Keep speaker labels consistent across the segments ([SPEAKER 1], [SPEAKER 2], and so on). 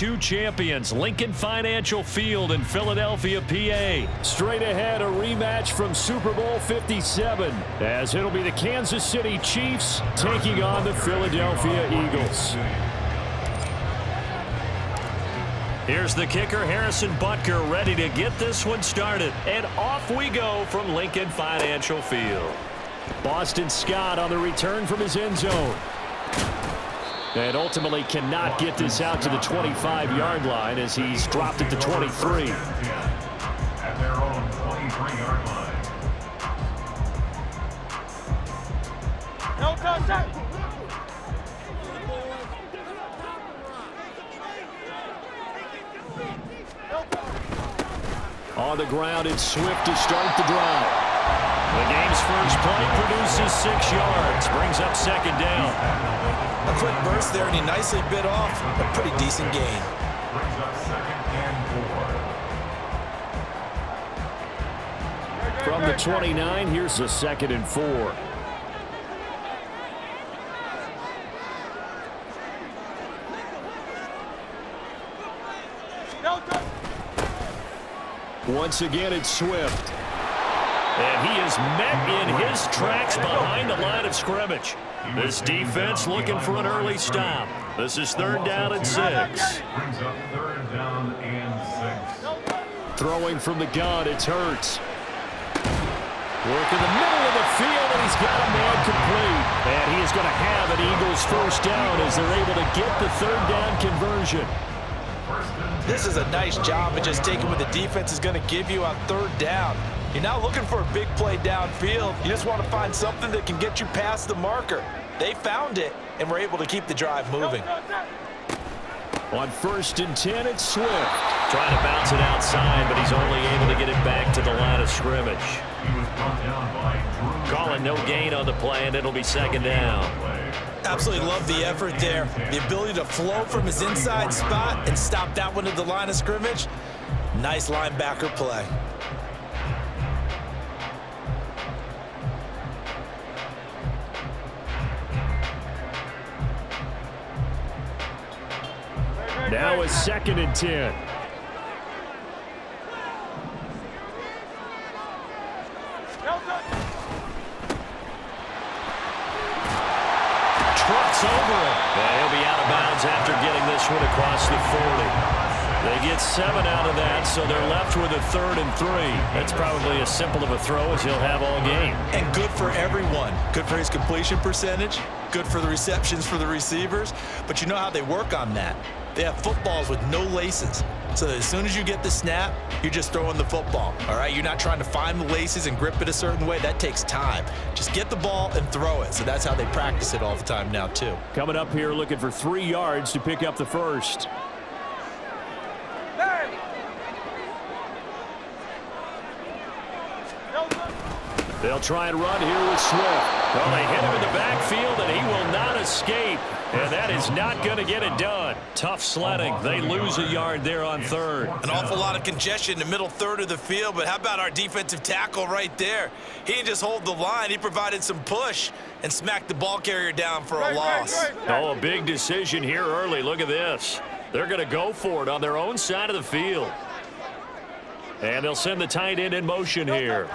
[SPEAKER 1] two champions, Lincoln Financial Field in Philadelphia, PA. Straight ahead, a rematch from Super Bowl 57, as it'll be the Kansas City Chiefs taking on the Philadelphia Eagles. Here's the kicker, Harrison Butker, ready to get this one started. And off we go from Lincoln Financial Field. Boston Scott on the return from his end zone. And ultimately cannot get this out to the 25-yard line as he's dropped it to 23.
[SPEAKER 2] At their own 23-yard line.
[SPEAKER 3] No contact.
[SPEAKER 1] On the ground, it's Swift to start the drive. The game's first play produces 6 yards, brings up second down.
[SPEAKER 4] A quick burst there, and he nicely bit off a pretty decent gain.
[SPEAKER 2] Brings up second and 4.
[SPEAKER 1] From the 29, here's the 2nd and 4. Once again, it's Swift. And he is met in his tracks behind the line of scrimmage. This defense looking for an early stop. This is 3rd down and 6.
[SPEAKER 2] Brings up 3rd down and 6.
[SPEAKER 1] Throwing from the gun, it's Hurts. Work in the middle of the field, and he's got a man complete. And he is going to have an Eagles first down as they're able to get the 3rd down conversion.
[SPEAKER 4] This is a nice job of just taking what the defense is going to give you on 3rd down. You're not looking for a big play downfield. You just want to find something that can get you past the marker. They found it and were able to keep the drive moving.
[SPEAKER 1] On 1st and 10, it's Swift. Trying to bounce it outside, but he's only able to get it back to the line of scrimmage.
[SPEAKER 2] He was brought down by Drew.
[SPEAKER 1] Calling no gain on the play, and it'll be 2nd down.
[SPEAKER 4] Absolutely love the effort there. The ability to flow from his inside spot and stop that one at the line of scrimmage. Nice linebacker play.
[SPEAKER 1] Now it's 2nd and 10. Trucks over him. And he'll be out of bounds after getting this one across the 40. They get 7 out of that, so they're left with a 3rd and 3. That's probably as simple of a throw as he'll have all game.
[SPEAKER 4] And good for everyone. Good for his completion percentage. Good for the receptions for the receivers. But you know how they work on that. They have footballs with no laces. So as soon as you get the snap, you're just throwing the football. All right, you're not trying to find the laces and grip it a certain way. That takes time. Just get the ball and throw it. So that's how they practice it all the time now, too.
[SPEAKER 1] Coming up here looking for 3 yards to pick up the first. They'll try and run here with Swift. Well, they hit him in the backfield, and he will not escape. And that is not going to get it done. Tough sledding. They lose a yard there on 3rd.
[SPEAKER 4] An awful lot of congestion in the middle 3rd of the field, but how about our defensive tackle right there? He didn't just hold the line. He provided some push and smacked the ball carrier down for a loss.
[SPEAKER 1] Oh, a big decision here early. Look at this. They're going to go for it on their own side of the field. And they'll send the tight end in motion here.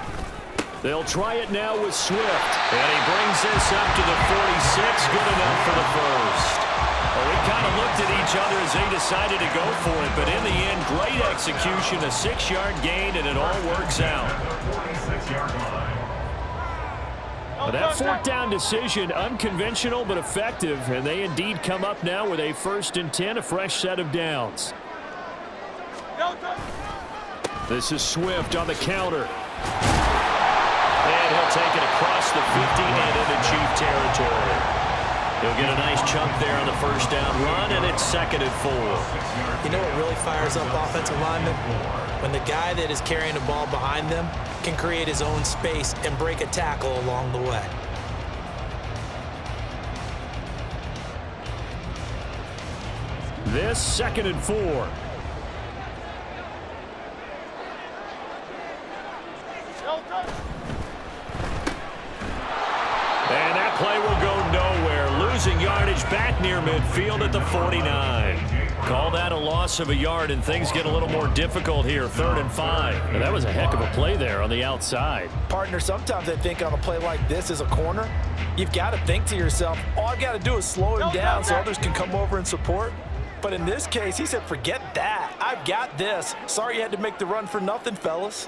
[SPEAKER 1] They'll try it now with Swift. And he brings this up to the 46. Good enough for the first. Well, we kind of looked at each other as they decided to go for it. But in the end, great execution, a 6-yard gain, and it all works out. But that 4th down decision, unconventional but effective. And they indeed come up now with a 1st and 10, a fresh set of downs. This is Swift on the counter. And he'll take it across the 50 and into Chief territory. He'll get a nice chunk there on the 1st down run, and it's 2nd and 4.
[SPEAKER 4] You know what really fires up offensive linemen? When the guy that is carrying the ball behind them can create his own space and break a tackle along the way.
[SPEAKER 1] This 2nd and 4. And that play will go nowhere. Losing yardage back near midfield at the 49. Call that a loss of a yard, and things get a little more difficult here. 3rd and 5. And that was a heck of a play there on the outside.
[SPEAKER 4] Partner, sometimes I think on a play like this as a corner, you've got to think to yourself, all I've got to do is slow him down so others can come over and support. But in this case, he said, forget that. I've got this. Sorry you had to make the run for nothing, fellas.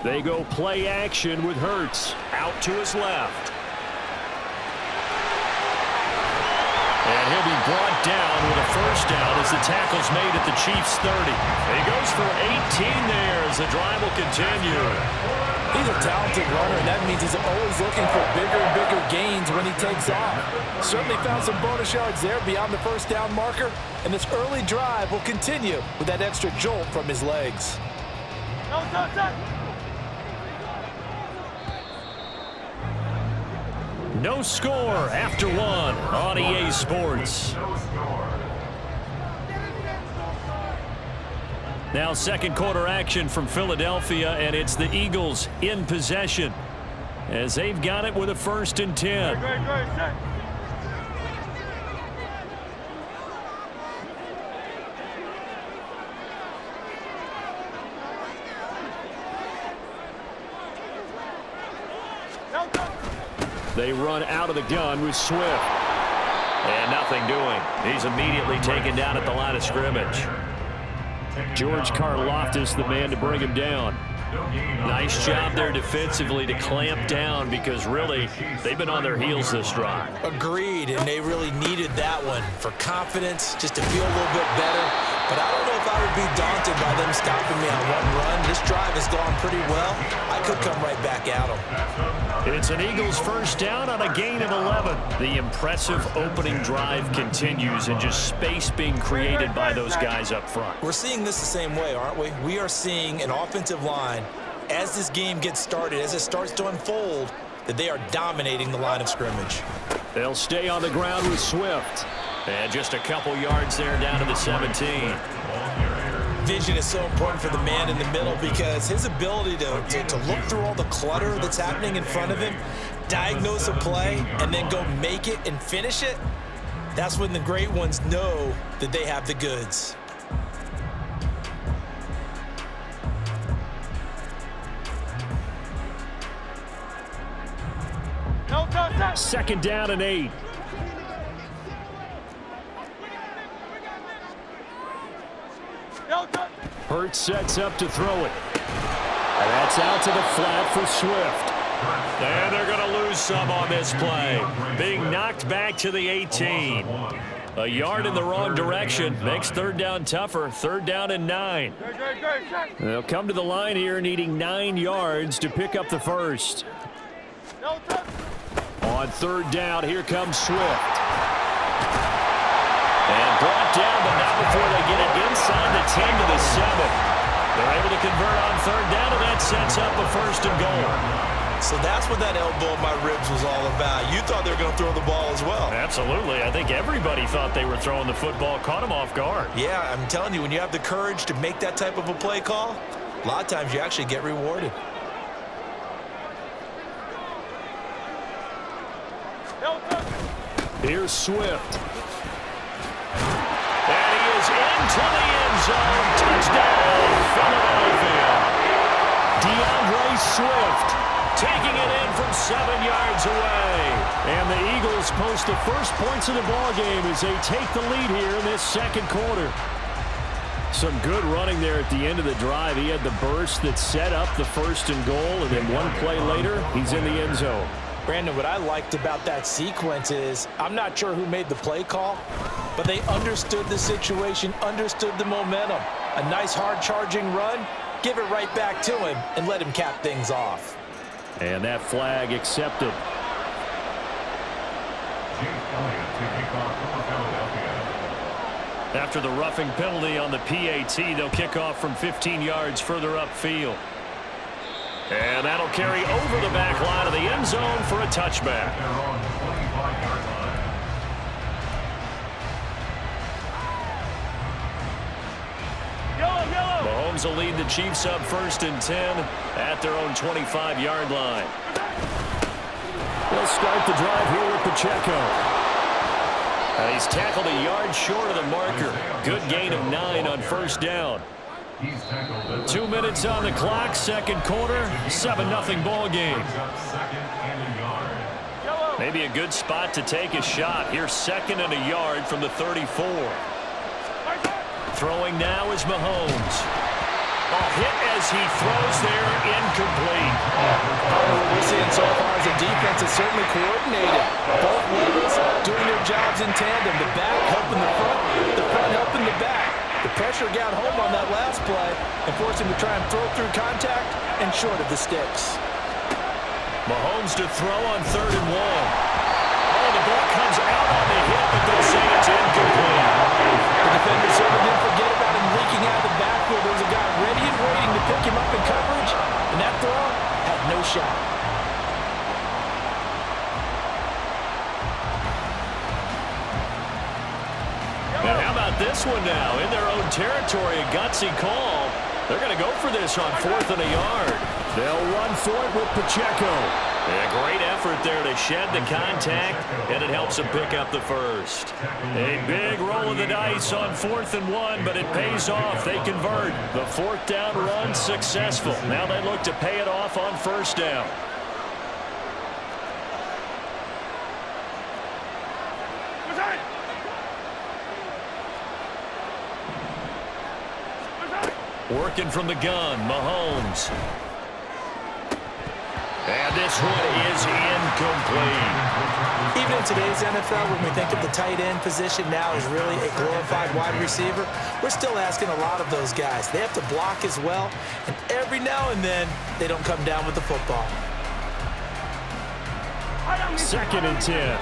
[SPEAKER 1] They go play action with Hurts out to his left. And he'll be brought down with a first down as the tackle's made at the Chiefs' 30. He goes for 18 there as the drive will continue.
[SPEAKER 4] He's a talented runner, and that means he's always looking for bigger and bigger gains when he takes off. Certainly found some bonus yards there beyond the first down marker, and this early drive will continue with that extra jolt from his legs.
[SPEAKER 1] No score after 1 on EA Sports. Now second quarter action from Philadelphia, and it's the Eagles in possession as they've got it with a 1st and 10. They run out of the gun with Swift. And nothing doing. He's immediately taken down at the line of scrimmage. George Karlaftis, the man to bring him down. Nice job there defensively to clamp down because really they've been on their heels this drive.
[SPEAKER 4] Agreed, and they really needed that one for confidence, just to feel a little bit better. But I don't know if I would be daunted by them stopping me on one run. This drive has gone pretty well. I could come right back at them.
[SPEAKER 1] It's an Eagles first down on a gain of 11. The impressive opening drive continues and just space being created by those guys up front.
[SPEAKER 4] We're seeing this the same way, aren't we? We are seeing an offensive line, as this game gets started, as it starts to unfold, that they are dominating the line of scrimmage.
[SPEAKER 1] They'll stay on the ground with Swift. And just a couple yards there down to the 17.
[SPEAKER 4] Vision is so important for the man in the middle because his ability to look through all the clutter that's happening in front of him, diagnose a play, and then go make it and finish it, that's when the great ones know that they have the goods.
[SPEAKER 1] Second down and 8. Hurts sets up to throw it. And that's out to the flat for Swift. And they're going to lose some on this play. Being knocked back to the 18. A yard in the wrong direction makes 3rd down tougher. 3rd down and 9. They'll come to the line here needing 9 yards to pick up the first. On 3rd down, here comes Swift. And brought down, but not before they get it inside the 10 to the 7. They're able to convert on 3rd down, and that sets up a 1st and goal.
[SPEAKER 4] So that's what that elbow in my ribs was all about. You thought they were going to throw the ball as well.
[SPEAKER 1] Absolutely. I think everybody thought they were throwing the football, caught them off guard.
[SPEAKER 4] Yeah, I'm telling you, when you have the courage to make that type of a play call, a lot of times you actually get rewarded.
[SPEAKER 1] Here's Swift. And he is into the end zone. Touchdown, Philadelphia. DeAndre Swift taking it in from 7 yards away. And the Eagles post the first points of the ballgame as they take the lead here in this second quarter. Some good running there at the end of the drive. He had the burst that set up the 1st and goal, and then one play later, he's in the end zone.
[SPEAKER 4] Brandon, what I liked about that sequence is I'm not sure who made the play call, but they understood the situation, understood the momentum. A nice hard-charging run, give it right back to him, and let him cap things off.
[SPEAKER 1] And that flag accepted. After the roughing penalty on the PAT, they'll kick off from 15 yards further upfield. And that'll carry over the back line of the end zone for a touchback. Mahomes will lead the Chiefs up 1st and 10 at their own 25-yard line.
[SPEAKER 3] They'll start the drive here with Pacheco.
[SPEAKER 1] He's tackled a yard short of the marker. Good gain of 9 on 1st down. 2 minutes on the clock, second quarter, 7-0 ball game. Maybe a good spot to take a shot. Here's 2nd and a yard from the 34. Throwing now is Mahomes. A hit as he throws there, incomplete.
[SPEAKER 4] What we're seeing so far is the defense is certainly coordinated. Both levels doing their jobs in tandem. The back helping the front helping the back. The pressure got home on that last play and forced him to try and throw through contact and short of the sticks.
[SPEAKER 1] Mahomes to throw on 3rd and 1. Oh, the ball comes out on the hit, but they'll say it's incomplete.
[SPEAKER 4] The defender certainly didn't forget about him leaking out of the backfield. There was a guy ready and waiting to pick him up in coverage, and that throw had no shot.
[SPEAKER 1] And how about this one now? In their own territory, a gutsy call. They're going to go for this on 4th and a yard.
[SPEAKER 3] They'll run for it with Pacheco.
[SPEAKER 1] A great effort there to shed the contact, and it helps them pick up the first. A big roll of the dice on 4th and 1, but it pays off. They convert. The 4th down run successful. Now they look to pay it off on 1st down. Working from the gun, Mahomes. And this one is incomplete.
[SPEAKER 4] Even in today's NFL, when we think of the tight end position now as really a glorified wide receiver, we're still asking a lot of those guys. They have to block as well, and every now and then, they don't come down with the football.
[SPEAKER 3] 2nd and 10.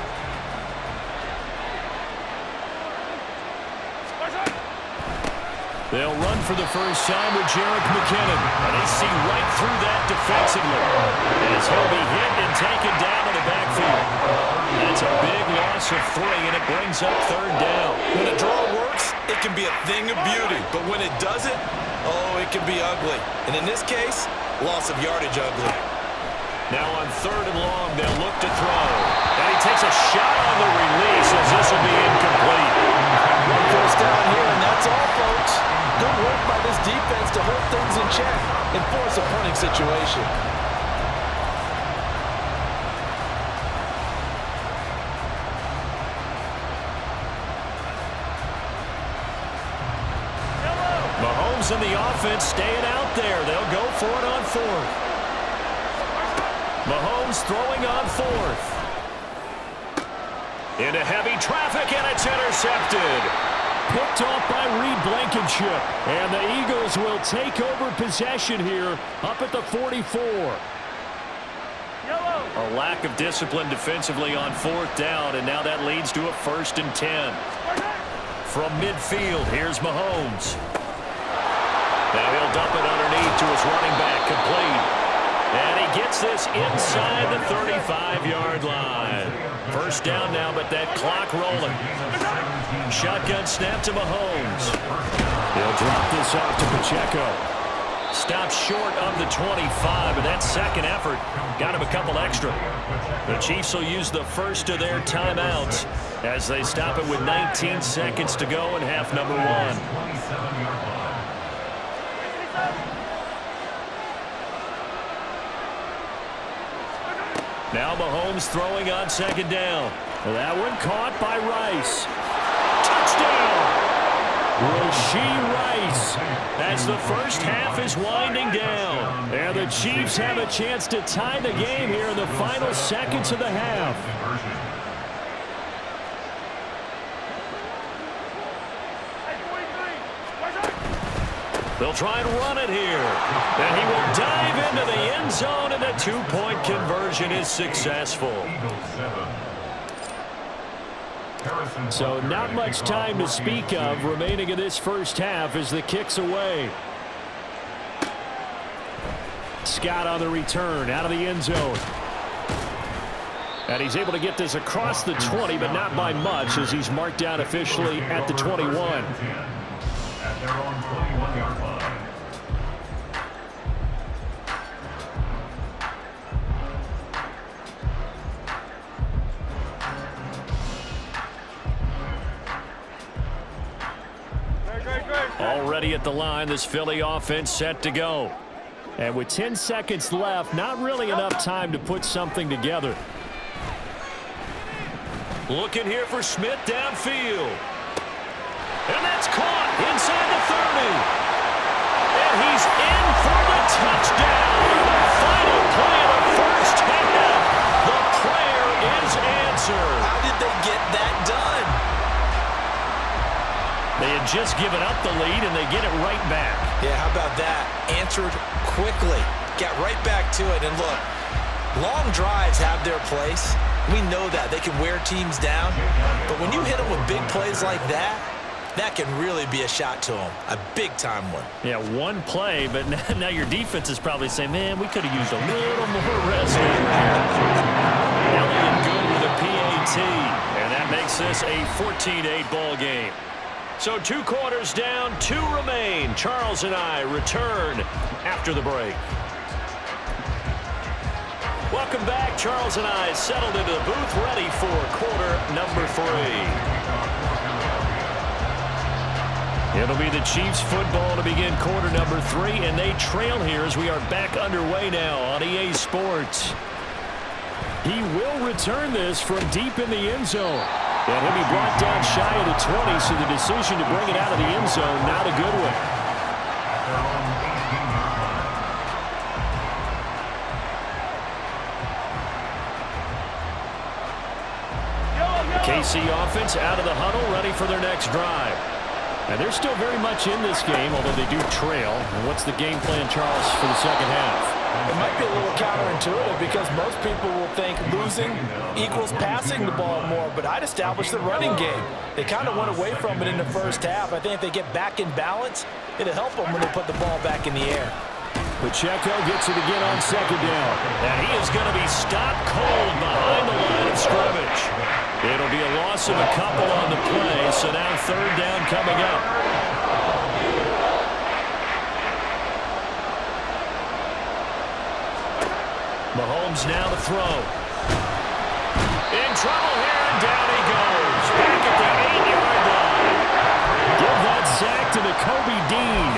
[SPEAKER 1] They'll run for the first time with Jerick McKinnon. And they see right through that defensively. As he'll be hit and taken down in the backfield. That's a big loss of 3, and it brings up 3rd down.
[SPEAKER 4] When a draw works, it can be a thing of beauty. But when it doesn't, oh, it can be ugly. And in this case, loss of yardage ugly.
[SPEAKER 1] Now on 3rd and long, they'll look to throw. And he takes a shot on the release as this will be incomplete.
[SPEAKER 4] 1st down here, and that's all, folks. Good work by this defense to hold things in check and force a punting situation.
[SPEAKER 1] Mahomes and the offense staying out there. They'll go for it on 4th. Mahomes throwing on 4th. Into heavy traffic, and it's intercepted.
[SPEAKER 3] Picked off by Reed Blankenship. And the Eagles will take over possession here up at the 44.
[SPEAKER 1] A lack of discipline defensively on 4th down, and now that leads to a 1st and 10. From midfield, here's Mahomes. Now he'll dump it underneath to his running back, complete. And he gets this inside the 35-yard line. 1st down now, but that clock rolling. Shotgun snap to Mahomes.
[SPEAKER 3] He'll drop this off to Pacheco.
[SPEAKER 1] Stopped short of the 25, but that second effort got him a couple extra. The Chiefs will use the first of their timeouts as they stop it with 19 seconds to go in half number 1. Now Mahomes throwing on 2nd down.
[SPEAKER 3] That one caught by Rice. Touchdown! Rashee Rice as the first half is winding down. And the Chiefs have a chance to tie the game here in the final seconds of the half.
[SPEAKER 1] They'll try and run it here. And he will dive into the end zone, and the 2-point conversion is successful.
[SPEAKER 3] So not much time to speak of remaining in this first half as the kick's away. Scott on the return out of the end zone. And he's able to get this across the 20, but not by much as he's marked down officially at the 21.
[SPEAKER 1] ready at the line. This Philly offense set to go.
[SPEAKER 3] And with 10 seconds left, not really enough time to put something together.
[SPEAKER 1] Looking here for Smith downfield. And that's caught inside the 30. And he's in for the touchdown. The final play of the first half. The prayer is answered.
[SPEAKER 4] How did they get that done?
[SPEAKER 3] They had just given up the lead, and they get it right back.
[SPEAKER 4] Yeah, how about that? Answered quickly. Got right back to it. And look, long drives have their place. We know that. They can wear teams down. But when you hit them with big plays like that, that can really be a shot to them. A big-time one.
[SPEAKER 3] Yeah, one play, but now your defense is probably saying, man, we could have used a little more rest over here.
[SPEAKER 1] Elliott good with a PAT. And that makes this a 14-8 ball game. So 2 quarters down, 2 remain. Charles and I return after the break. Welcome back. Charles and I settled into the booth, ready for quarter number 3. It'll be the Chiefs football to begin quarter number 3, and they trail here as we are back underway now on EA Sports.
[SPEAKER 3] He will return this from deep in the end zone. And he'll be brought down shy of the 20, so the decision to bring it out of the end zone, not a good one. KC offense out of the huddle, ready for their next drive. And they're still very much in this game, although they do trail. And what's the game plan, Charles, for the second half?
[SPEAKER 5] It might be a little counterintuitive because most people will think losing equals passing the ball more, but I'd establish the running game. They kind of went away from it in the first half. I think if they get back in balance, it'll help them when they put the ball back in the air.
[SPEAKER 3] Pacheco gets it again on second down.
[SPEAKER 1] And he is going to be stopped cold behind the line of scrimmage. It'll be a loss of a couple on the play, so now third down coming up. Mahomes now to throw. In trouble here, and down he goes. Back at the 8-yard line.
[SPEAKER 3] Give that sack to Nakobe Dean.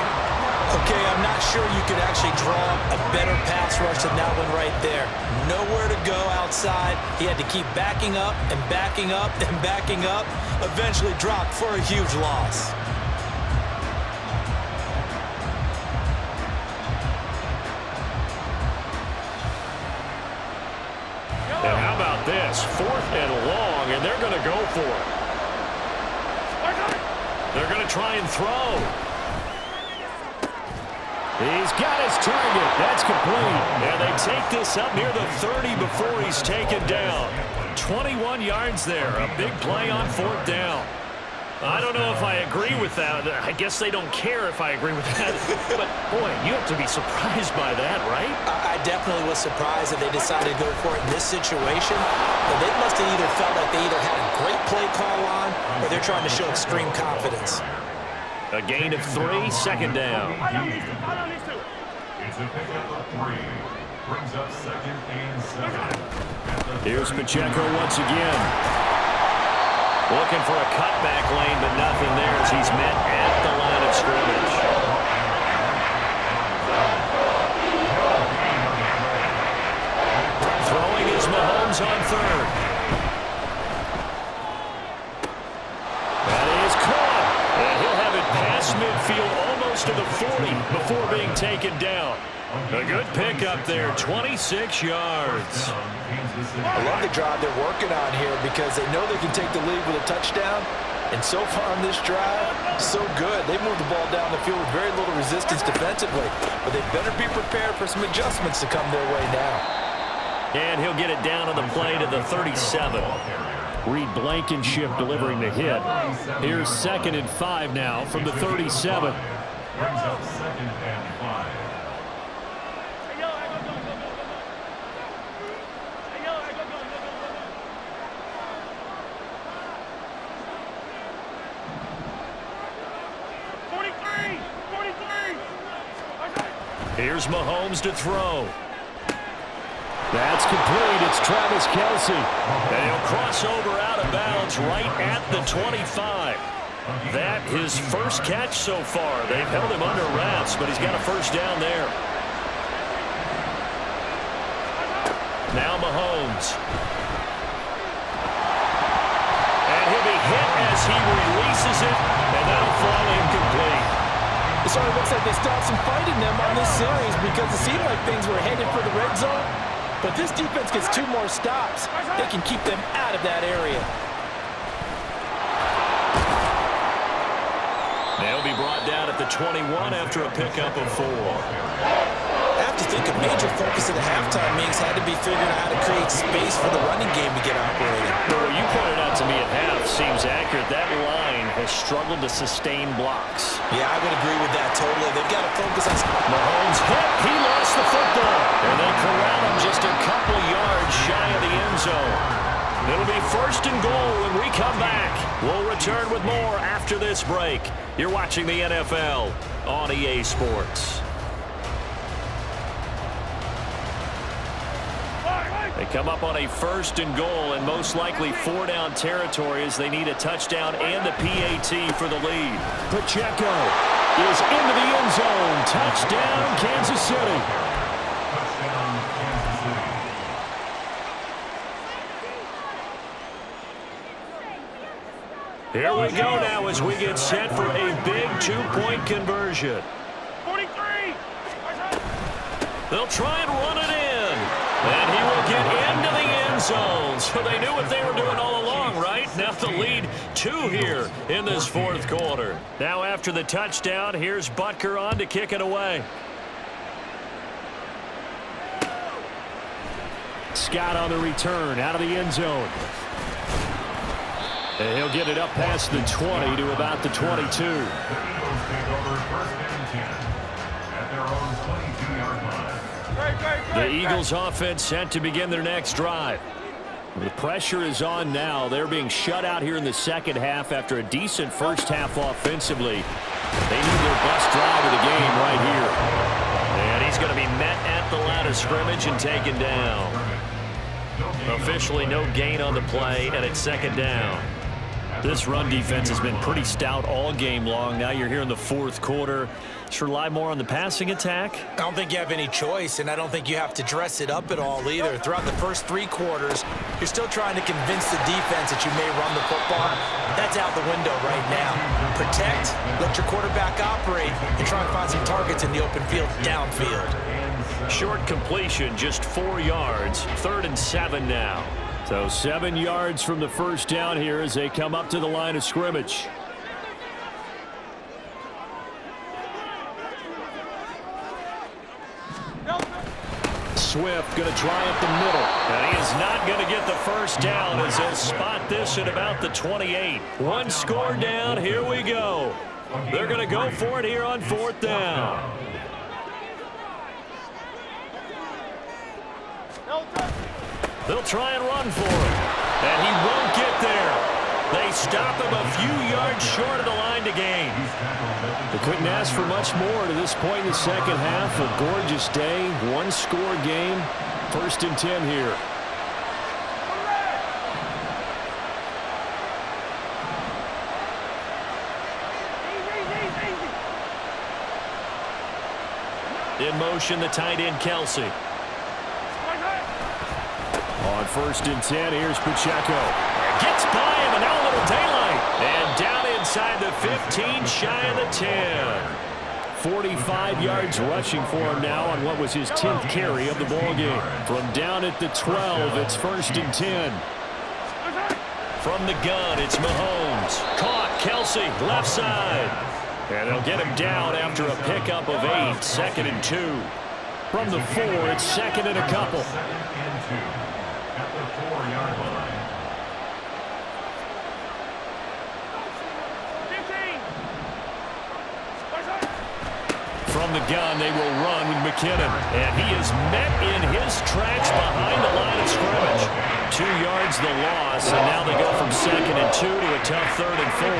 [SPEAKER 4] Okay, I'm not sure you could actually draw a better pass rush than that one right there. Nowhere to go outside. He had to keep backing up and backing up and backing up. Eventually dropped for a huge loss.
[SPEAKER 1] And how about this? 4th and long, and they're going to go for it. They're going to try and throw.
[SPEAKER 3] He's got his target. That's complete.
[SPEAKER 1] And they take this up near the 30 before he's taken down. 21 yards there. A big play on 4th down. I don't know if I agree with that. I guess they don't care if I agree with that. But, boy, you have to be surprised by that, right?
[SPEAKER 4] I definitely was surprised that they decided to go for it in this situation. But they must have either felt like they either had a great play call on or they're trying to show extreme confidence.
[SPEAKER 1] A gain of 3, second down.
[SPEAKER 2] It's a pickup of 3. Brings up 2nd and 7.
[SPEAKER 3] Here's Pacheco once again.
[SPEAKER 1] Looking for a cutback lane, but nothing there as he's met at the line of scrimmage. Throwing is Mahomes on 3rd. That is caught. And he'll have it past midfield almost to the 40 before being taken down. A good pickup there, 26 yards.
[SPEAKER 5] I love the drive they're working on here because they know they can take the lead with a touchdown. And so far on this drive, so good. They moved the ball down the field with very little resistance defensively. But they better be prepared for some adjustments to come their way now.
[SPEAKER 1] And he'll get it down on the play to the 37.
[SPEAKER 3] Reed Blankenship delivering the hit. Here's 2nd and 5 now from the 37.
[SPEAKER 2] Brings up 2nd and 5.
[SPEAKER 1] Here's Mahomes to throw.
[SPEAKER 3] That's complete. It's Travis Kelce.
[SPEAKER 1] And he'll cross over out of bounds right at the 25. That his first catch so far. They've held him under wraps, but he's got a first down there. Now Mahomes. And he'll be hit as he releases it, and that'll fall incomplete.
[SPEAKER 5] It sort of looks like they still have some fight in them on this series because it seemed like things were headed for the red zone. But this defense gets 2 more stops. They can keep them out of that area.
[SPEAKER 1] They'll be brought down at the 21 after a pickup of 4.
[SPEAKER 4] I have to think a major focus of the halftime meetings had to be figuring out how to create space for the running game to get operating.
[SPEAKER 1] Well, you pointed out to me at half seems accurate. That line has struggled to sustain blocks.
[SPEAKER 4] Yeah, I would agree with that totally. They've got to focus on...
[SPEAKER 1] Mahomes hit. He lost the football. And they corral him just a couple yards shy of the end zone. It'll be 1st and goal when we come back. We'll return with more after this break. You're watching the NFL on EA Sports. They come up on a 1st and goal and most likely 4-down territory as they need a touchdown and the PAT for the lead.
[SPEAKER 3] Pacheco is into the end zone. Touchdown, Kansas City.
[SPEAKER 2] Touchdown, Kansas City.
[SPEAKER 1] Here we go now as we get set for a big 2-point conversion.
[SPEAKER 3] 43.
[SPEAKER 1] They'll try and run it in. And he will get into the end zone. So they knew what they were doing all along, right? Now the lead 2 here in this 4th quarter. Now after the touchdown, here's Butker on to kick it away.
[SPEAKER 3] Scott on the return out of the end zone. And he'll get it up past the 20 to about the 22.
[SPEAKER 2] The Eagles take over 1st and 10 at their own 22-yard line.
[SPEAKER 1] The Eagles offense set to begin their next drive. The pressure is on now. They're being shut out here in the second half after a decent first half offensively. They need their best drive of the game right here. And he's going to be met at the line of scrimmage and taken down. Officially no gain on the play, and it's 2nd down. This run defense has been pretty stout all game long. Now you're here in the 4th quarter. Should rely more on the passing attack?
[SPEAKER 4] I don't think you have any choice, and I don't think you have to dress it up at all either. Throughout the first 3 quarters, you're still trying to convince the defense that you may run the football. That's out the window right now. Protect, let your quarterback operate, and try and find some targets in the open field downfield.
[SPEAKER 1] Short completion, just 4 yards. 3rd and 7 now.
[SPEAKER 3] So 7 yards from the first down here as they come up to the line of scrimmage. Swift going to try up the middle.
[SPEAKER 1] And he is not going to get the first down as they'll spot this at about the 28. 1 score down. Here we go. They're going to go for it here on 4th down. They'll try and run for it. And he won't get there. They stop him a few yards short of the line to gain.
[SPEAKER 3] They couldn't ask for much more to this point in the second half. A gorgeous day, 1-score game. 1st and 10 here.
[SPEAKER 1] In motion, the tight end, Kelsey.
[SPEAKER 3] On 1st and 10, here's Pacheco.
[SPEAKER 1] Gets by him, and now a little daylight. And down inside the 15, shy of the 10.
[SPEAKER 3] 45 yards rushing for him now on what was his 10th carry of the ballgame. From down at the 12, it's 1st and 10.
[SPEAKER 1] From the gun, it's Mahomes. Caught, Kelsey, left side. And they'll get him down after a pickup of 8, 2nd and 2. From the 4, it's 2nd and a couple.
[SPEAKER 2] 2nd and 2 at the 4-yard line.
[SPEAKER 1] From the gun, they will run with McKinnon. And he is met in his tracks behind the line of scrimmage. 2 yards the loss, and now they go from 2nd and 2 to a tough 3rd and 4.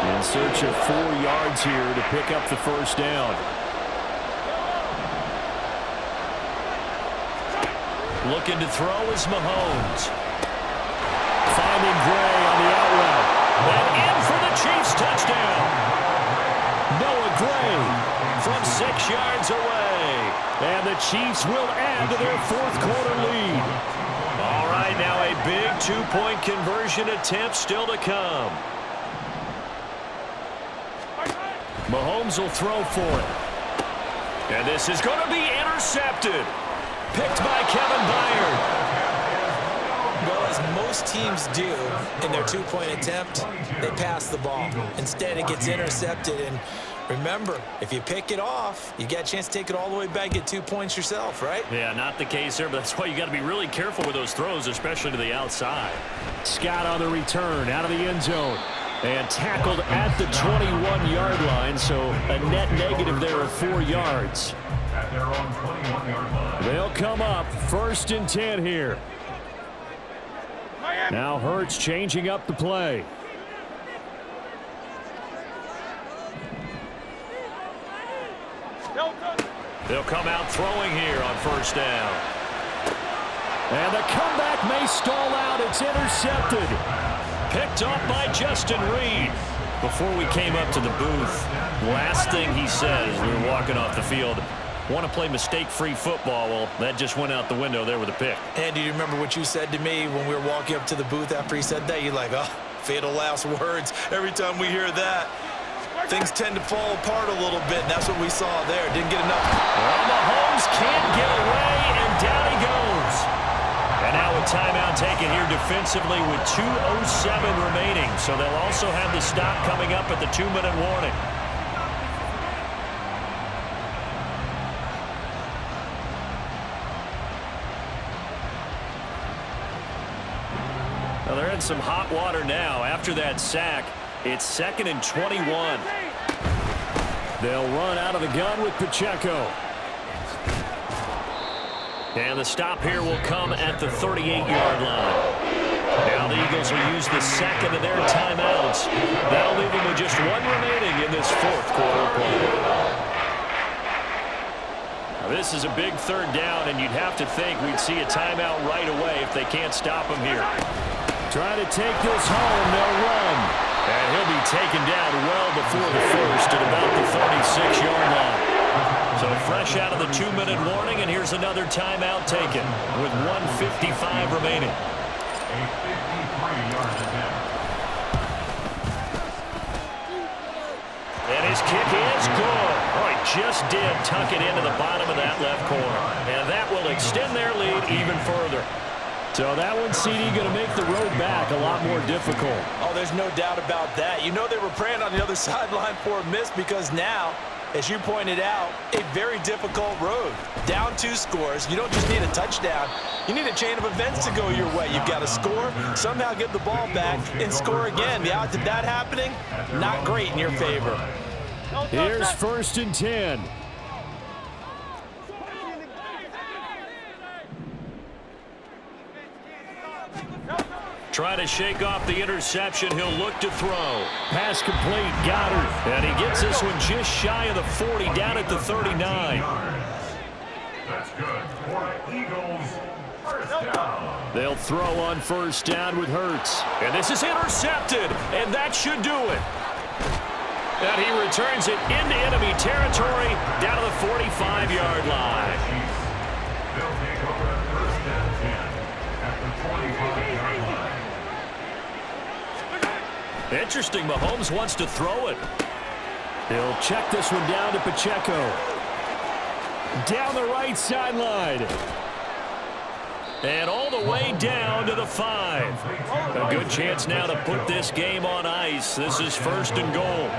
[SPEAKER 3] In search of 4 yards here to pick up the first down.
[SPEAKER 1] Looking to throw is Mahomes.
[SPEAKER 3] Finding Gray on the out route.
[SPEAKER 1] And in for the Chiefs touchdown. Noah Gray from 6 yards away. And the Chiefs will add to their fourth quarter lead. All right, now a big two-point conversion attempt still to come. Mahomes will throw for it. And this is going to be intercepted. Picked by Kevin Byard.
[SPEAKER 5] Well, as most teams do in their two-point attempt, they pass the ball. Instead, it gets intercepted. And remember, if you pick it off, you get a chance to take it all the way back, get 2 points yourself, right?
[SPEAKER 1] Yeah, not the case there, but that's why you got to be really careful with those throws, especially to the outside. Scott on the return, out of the end zone. And tackled at the 21-yard line, so a net negative there of 4 yards.
[SPEAKER 2] At their own 21-yard line.
[SPEAKER 1] They'll come up 1st and 10 here. Now Hurts changing up the play. They'll come out throwing here on 1st down. And the comeback may stall out. It's intercepted. Picked up by Justin Reed. Before we came up to the booth, last thing he said as we were walking off the field, want to play mistake-free football. Well, that just went out the window there with a pick.
[SPEAKER 5] And do you remember what you said to me when we were walking up to the booth after he said that? You're like, oh, fatal last words. Every time we hear that, things tend to fall apart a little bit, and that's what we saw there. Didn't get enough.
[SPEAKER 1] Well, Mahomes can't get away, and down he goes. And now a timeout taken here defensively with 2:07 remaining. So they'll also have the stop coming up at the 2-minute warning. Well, they're in some hot water now. After that sack, it's 2nd and 21. They'll run out of the gun with Pacheco. And the stop here will come at the 38-yard line. Now the Eagles will use the second of their timeouts. That'll leave them with just 1 remaining in this fourth quarter play. Now this is a big 3rd down, and you'd have to think we'd see a timeout right away if they can't stop them here. Trying to take this home, they'll run. And he'll be taken down well before the first at about the 36-yard line. So fresh out of the 2-minute warning, and here's another timeout taken with 1:55 remaining.
[SPEAKER 2] A 53-yard attempt.
[SPEAKER 1] And his kick is good. Oh, he just did tuck it into the bottom of that left corner. And that will extend their lead even further. So that one, CD, going to make the road back a lot more difficult.
[SPEAKER 5] Oh, there's no doubt about that. You know they were praying on the other sideline for a miss because now, as you pointed out, a very difficult road. Down 2 scores. You don't just need a touchdown. You need a chain of events to go your way. You've got to score, somehow get the ball back, and score again. The odds of that happening, not great in your favor.
[SPEAKER 1] Here's 1st and 10. Trying to shake off the interception. He'll look to throw. Pass complete. Goddard. And he gets this one just shy of the 40, down at the 39.
[SPEAKER 2] That's good for the Eagles. 1st down.
[SPEAKER 1] They'll throw on 1st down with Hurts. And this is intercepted. And that should do it. And he returns it into enemy territory down to the 45-yard line.
[SPEAKER 2] They'll take over at 1st and 10 at the 45-yard line.
[SPEAKER 1] Interesting. Mahomes wants to throw it. He'll check this one down to Pacheco. Down the right sideline. And all the way down to the 5. A good chance now to put this game on ice. This is 1st and goal.